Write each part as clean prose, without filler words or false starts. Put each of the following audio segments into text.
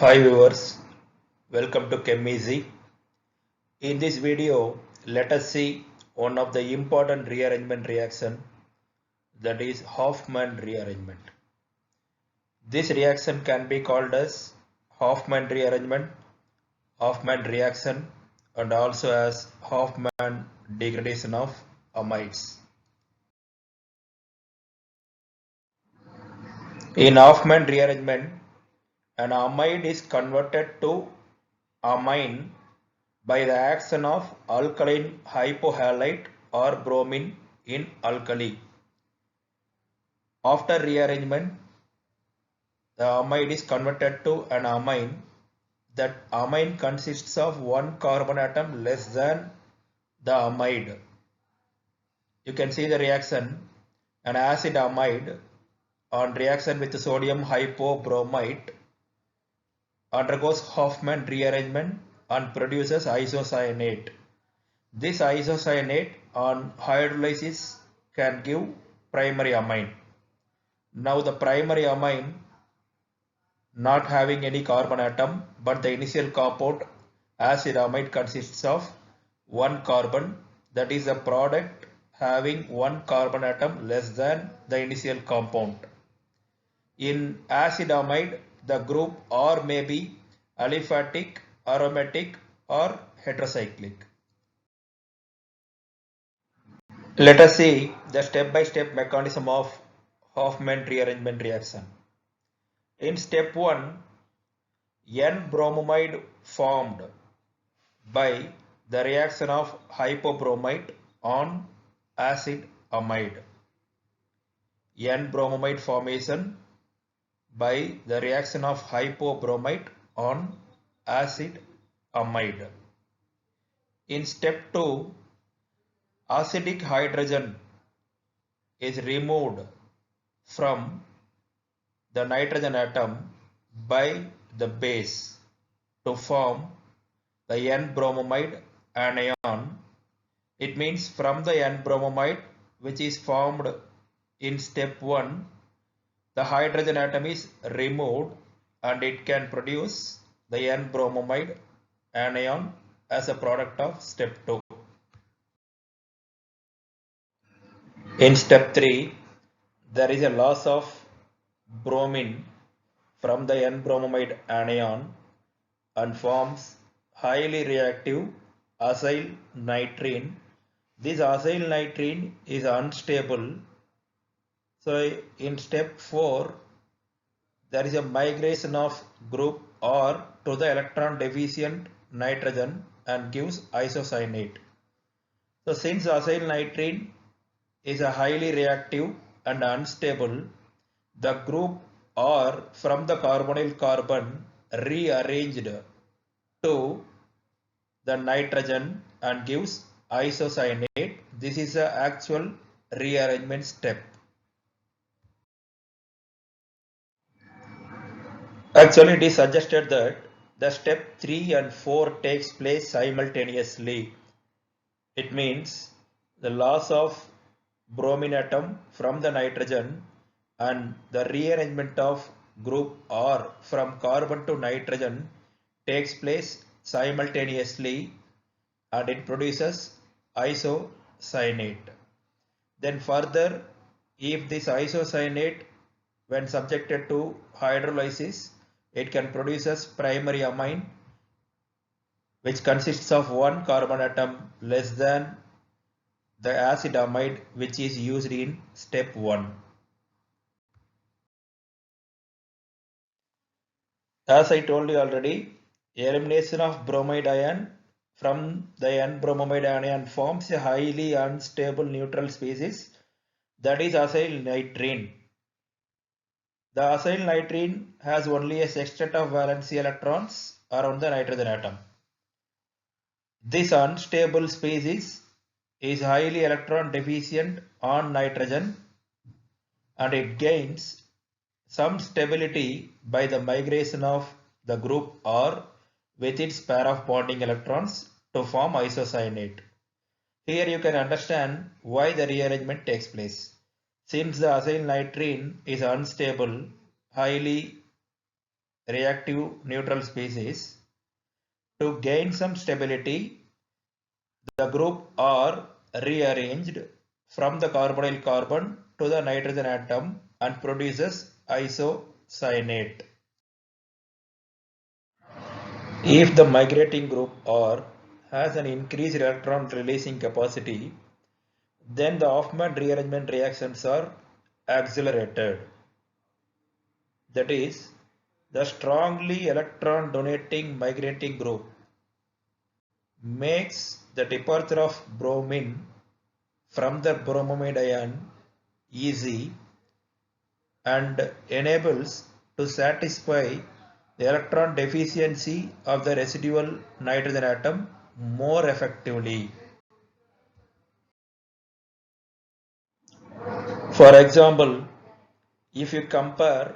Hi viewers, welcome to ChemEasy. In this video, let us see one of the important rearrangement reaction, that is Hofmann rearrangement. This reaction can be called as Hofmann rearrangement, Hofmann reaction, and also as Hofmann degradation of amides. In Hofmann rearrangement, an amide is converted to amine by the action of alkaline hypohalite or bromine in alkali. After rearrangement, the amide is converted to an amine. That amine consists of one carbon atom less than the amide. You can see the reaction. An acid amide on reaction with sodium hypobromite undergoes Hofmann rearrangement and produces isocyanate. This isocyanate on hydrolysis can give primary amine. Now the primary amine not having any carbon atom, but the initial compound acid amide consists of one carbon, that is the product having one carbon atom less than the initial compound. In acid amide, the group R may be aliphatic, aromatic or heterocyclic. Let us see the step-by-step mechanism of Hofmann rearrangement reaction. In step 1, N-bromamide formed by the reaction of hypobromite on acid amide. N-bromamide formation by the reaction of hypobromite on acid amide. In step 2, acidic hydrogen is removed from the nitrogen atom by the base to form the N-bromamide anion. It means from the N-bromamide which is formed in step 1, the hydrogen atom is removed and it can produce the N-bromamide anion as a product of step 2. In step 3, there is a loss of bromine from the N-bromamide anion and forms highly reactive acyl nitrene. This acyl nitrene is unstable. So in step 4, there is a migration of group R to the electron deficient nitrogen and gives isocyanate. So since acyl nitrene is a highly reactive and unstable, the group R from the carbonyl carbon rearranged to the nitrogen and gives isocyanate. This is the actual rearrangement step. Actually, it is suggested that the step 3 and 4 takes place simultaneously. It means the loss of bromine atom from the nitrogen and the rearrangement of group R from carbon to nitrogen takes place simultaneously and it produces isocyanate. Then further, if this isocyanate when subjected to hydrolysis, it can produce as primary amine which consists of one carbon atom less than the acid amide which is used in step 1. As I told you already, elimination of bromide ion from the N-bromamide anion forms a highly unstable neutral species, that is acyl nitrene. The acyl nitrene has only a sextet of valency electrons around the nitrogen atom. This unstable species is highly electron deficient on nitrogen and it gains some stability by the migration of the group R with its pair of bonding electrons to form isocyanate. Here you can understand why the rearrangement takes place. Since the acyl nitrene is unstable, highly reactive neutral species. To gain some stability, the group are rearranged from the carbonyl carbon to the nitrogen atom and produces isocyanate. If the migrating group R has an increased electron releasing capacity, then the Hofmann rearrangement reactions are accelerated. That is, the strongly electron donating migrating group makes the departure of bromine from the bromamide ion easy and enables to satisfy the electron deficiency of the residual nitrogen atom more effectively. For example, if you compare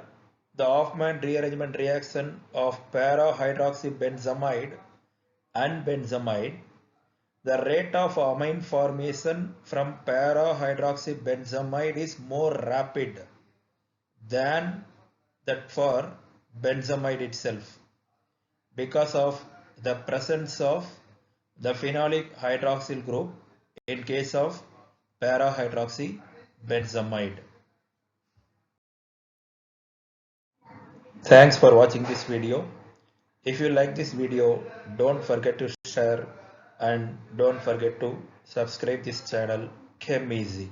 the Hofmann rearrangement reaction of para-hydroxybenzamide and benzamide, the rate of amine formation from para-hydroxybenzamide is more rapid than that for benzamide itself because of the presence of the phenolic hydroxyl group in case of para-hydroxybenzamide. Thanks for watching this video. If you like this video, don't forget to share and don't forget to subscribe this channel. Chem Easy.